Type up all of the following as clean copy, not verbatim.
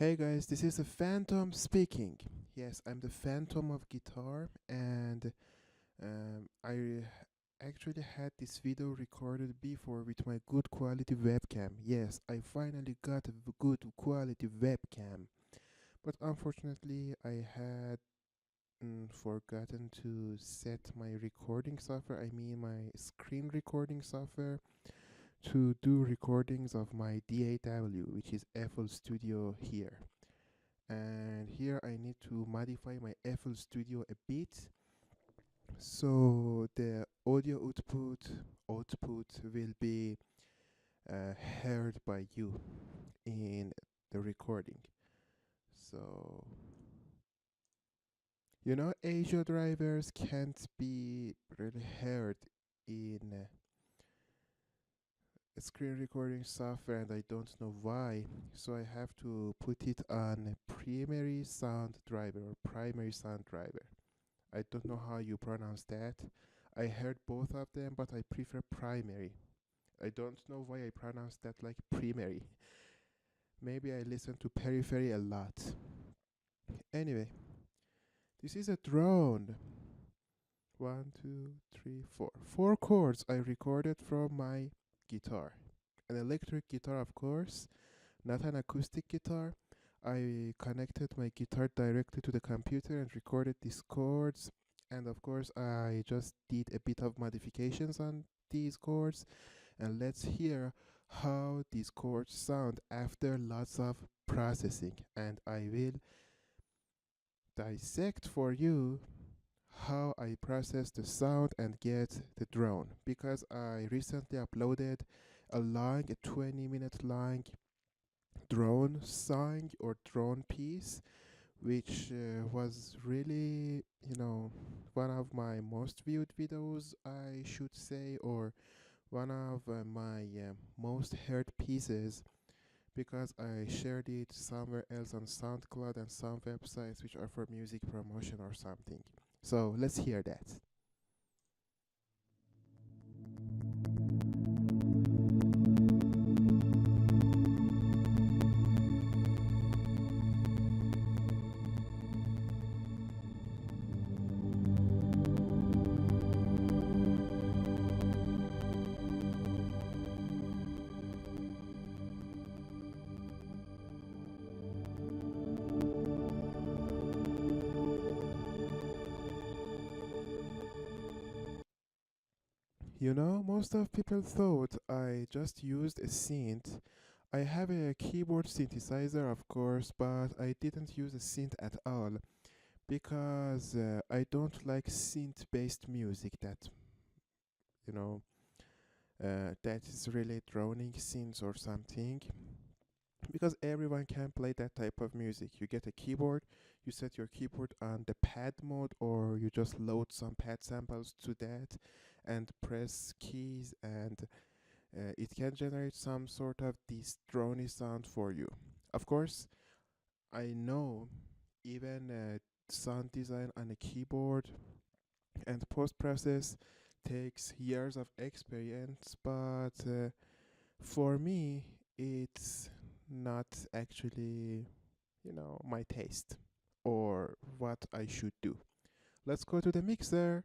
Hey guys, this is the Phantom speaking. Yes, I'm the Phantom of guitar, and I actually had this video recorded before with my good quality webcam. Yes, I finally got a good quality webcam, but unfortunately, I had forgotten to set my recording software, I mean my screen recording software, to do recordings of my DAW, which is FL Studio here. And here I need to modify my FL Studio a bit so the audio output will be heard by you in the recording. So Asia drivers can't be really heard in screen recording software, and I don't know why. So I have to put it on primary sound driver or primary sound driver. I don't know how you pronounce that. I heard both of them, but I prefer primary. I don't know why I pronounce that like primary. Maybe I listen to periphery a lot. Anyway, this is a drone. One, two, three, four. Four chords I recorded from my guitar. An electric guitar, of course, not an acoustic guitar. I connected my guitar directly to the computer and recorded these chords. And of course, I just did a bit of modifications on these chords. And let's hear how these chords sound after lots of processing. And I will dissect for you how I process the sound and get the drone, because I recently uploaded a 20-minute long drone song or drone piece, which was really, one of my most viewed videos, I should say, or one of my most heard pieces, because I shared it somewhere else on SoundCloud and some websites which are for music promotion or something. So let's hear that. Most of people thought I just used a synth. I have a keyboard synthesizer, of course, but I didn't use a synth at all because I don't like synth-based music you know, that is really droning synths or something. Because everyone can play that type of music. You get a keyboard, you set your keyboard on the pad mode, or you just load some pad samples to that and press keys, and it can generate some sort of this drony sound for you. Of course, I know even sound design on a keyboard and post process takes years of experience, but for me, it's not actually, my taste or what I should do. Let's go to the mixer.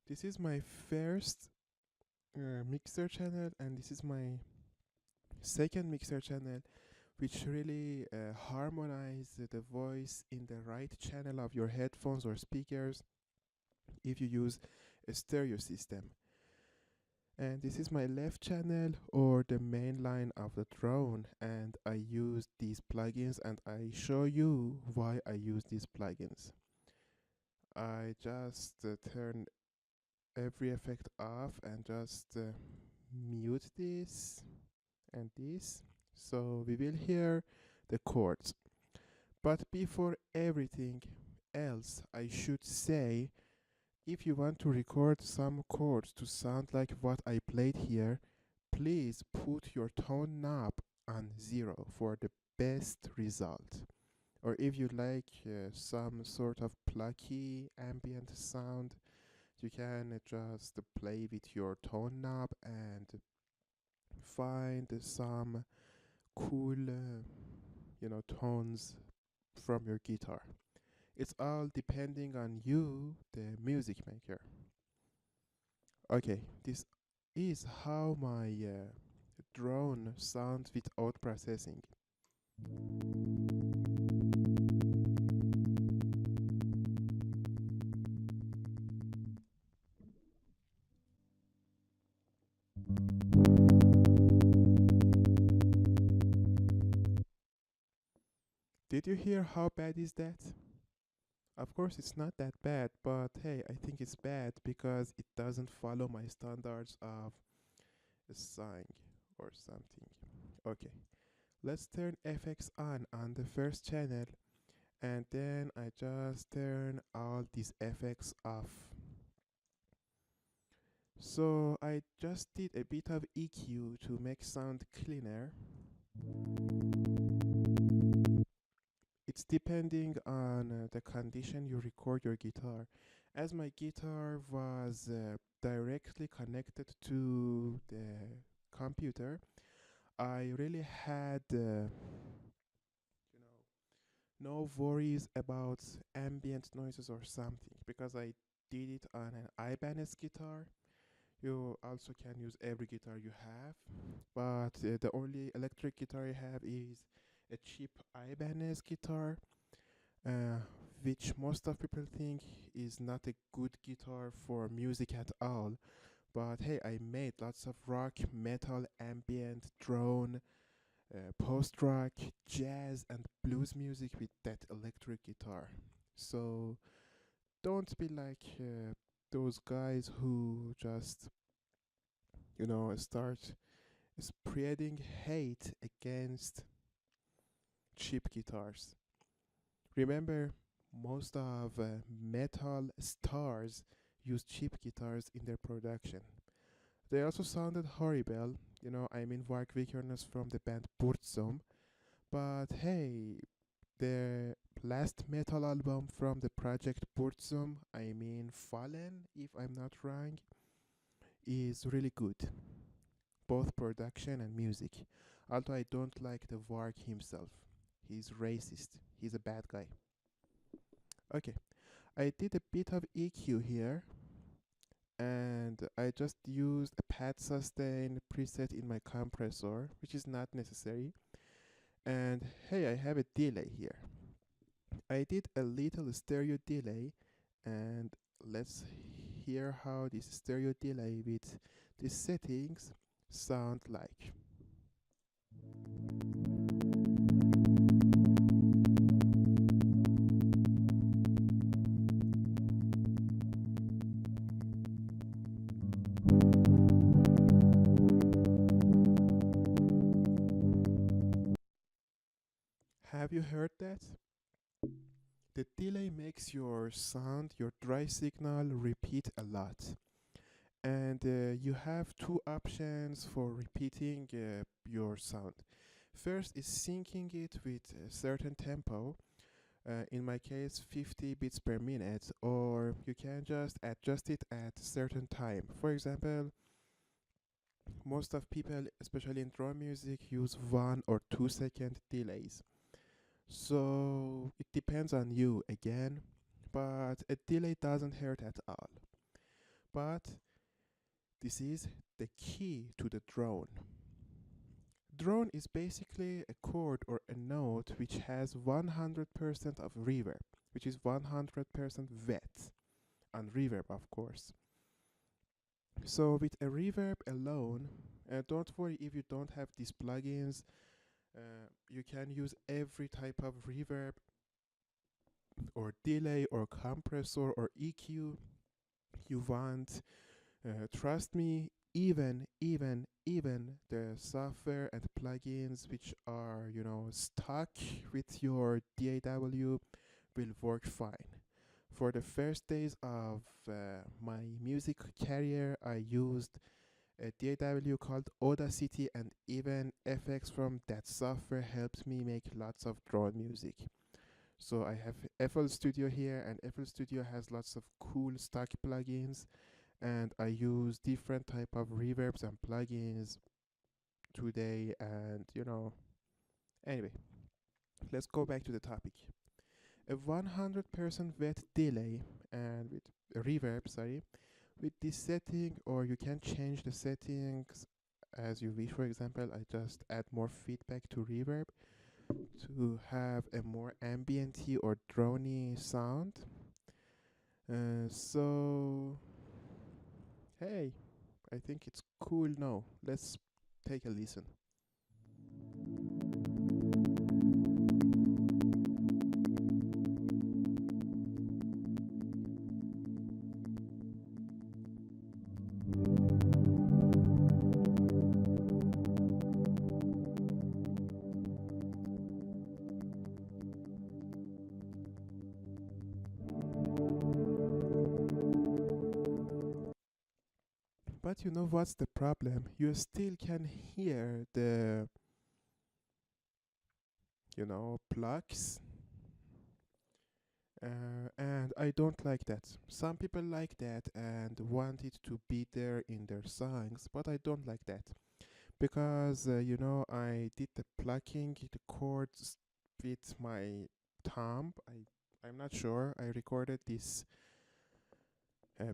This is my first mixer channel, and this is my second mixer channel, which really harmonize the voice in the right channel of your headphones or speakers if you use a stereo system. And this is my left channel or the main line of the drone, and I use these plugins and I show you why I use these plugins. I just turn every effect off and just mute this and this, so we will hear the chords. But before everything else, I should say, if you want to record some chords to sound like what I played here, please put your tone knob on 0 for the best result. Or if you like some sort of plucky ambient sound, you can just play with your tone knob and find some cool, tones from your guitar. It's all depending on you, the music maker. Okay, this is how my drone sounds without processing. Did you hear how bad is that? Of course, it's not that bad, but hey, I think it's bad because it doesn't follow my standards of a song or something. Okay, let's turn FX on the first channel, and then I just turn all these effects off. So I just did a bit of EQ to make sound cleaner. It's depending on the condition you record your guitar. As my guitar was directly connected to the computer, I really had no worries about ambient noises or something because I did it on an Ibanez guitar. You also can use every guitar you have, but the only electric guitar I have is a cheap Ibanez guitar, uh, which most of people think is not a good guitar for music at all. But hey, I made lots of rock, metal, ambient, drone, post rock, jazz, and blues music with that electric guitar. So don't be like those guys who just, start spreading hate against cheap guitars. Remember, most of metal stars use cheap guitars in their production. They also sounded horrible, I mean Varg Vikernes from the band Burzum, but hey, their last metal album from the project Burzum, I mean Fallen, if I'm not wrong, is really good, both production and music. Although I don't like the Varg himself. He's racist. He's a bad guy. Okay, I did a bit of EQ here, and I just used a pad sustain preset in my compressor, which is not necessary. And hey, I have a delay here. I did a little stereo delay, and let's hear how this stereo delay with these settings sound like. Have you heard that? The delay makes your sound, your dry signal, repeat a lot. And you have two options for repeating your sound. First is syncing it with a certain tempo, in my case 50 beats per minute, or you can just adjust it at a certain time. For example, most of people, especially in drum music, use 1 or 2 second delays. So it depends on you again, but a delay doesn't hurt at all. But this is the key to the drone. Drone is basically a chord or a note which has 100% of reverb, which is 100% wet, and reverb, of course. So with a reverb alone, don't worry if you don't have these plugins. You can use every type of reverb or delay or compressor or EQ you want. Trust me, even the software and plugins which are, stuck with your DAW will work fine. For the first days of my music career, I used a DAW called Audacity, and even FX from that software helped me make lots of drone music. So I have FL Studio here, and FL Studio has lots of cool stock plugins, and I use different type of reverbs and plugins today, and anyway, let's go back to the topic. A 100% wet delay and with reverb, sorry, with this setting, or you can change the settings as you wish. For example, I just add more feedback to reverb to have a more ambienty or drony sound. So hey, I think it's cool now. Let's take a listen. But you know what's the problem? You still can hear the, plugs. And I don't like that. Some people like that and want it to be there in their songs, but I don't like that because I did the plucking the chords with my thumb. I'm not sure. I recorded this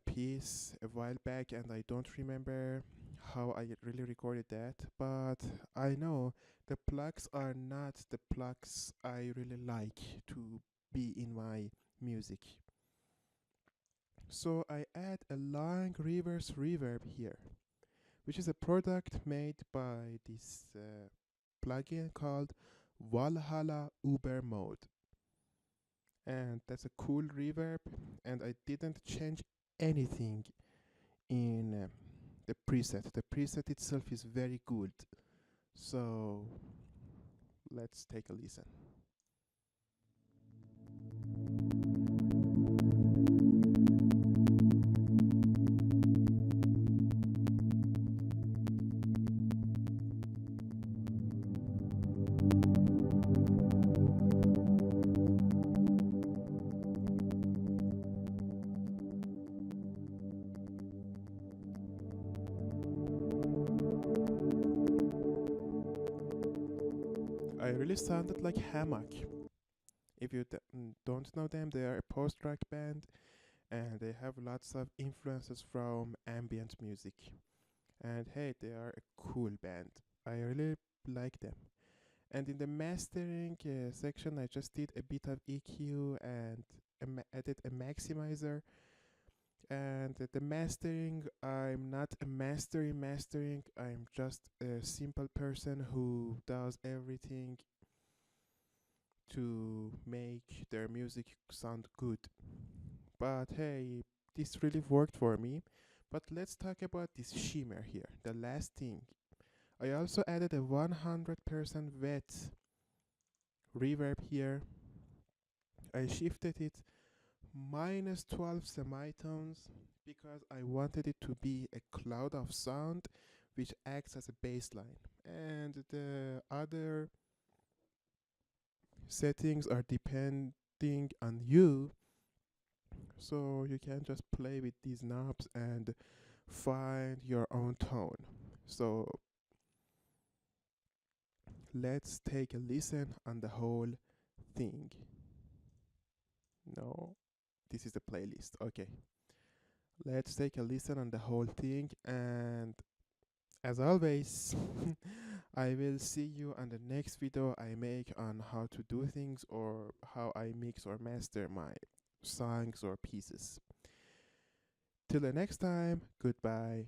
piece a while back, and I don't remember how I really recorded that. But I know the plugs are not the plugs I really like to be in my music. So I add a long reverse reverb here, which is a product made by this plugin called Valhalla Uber Mode. And that's a cool reverb, and I didn't change anything in the preset. The preset itself is very good. So let's take a listen. I really sounded like Hammock. If you don't know them, they are a post-rock band, and they have lots of influences from ambient music. And hey, they are a cool band. I really like them. And in the mastering section, I just did a bit of EQ and added a maximizer. And the mastering, I'm not a mastering. I'm just a simple person who does everything to make their music sound good. But hey, this really worked for me. But let's talk about this shimmer here, the last thing. I also added a 100% wet reverb here. I shifted it minus 12 semitones because I wanted it to be a cloud of sound which acts as a bass line. And the other settings are depending on you, so you can just play with these knobs and find your own tone. So let's take a listen on the whole thing. No, this is the playlist. Okay, let's take a listen on the whole thing, and as always, I will see you on the next video I make on how to do things or how I mix or master my songs or pieces. Till the next time, goodbye.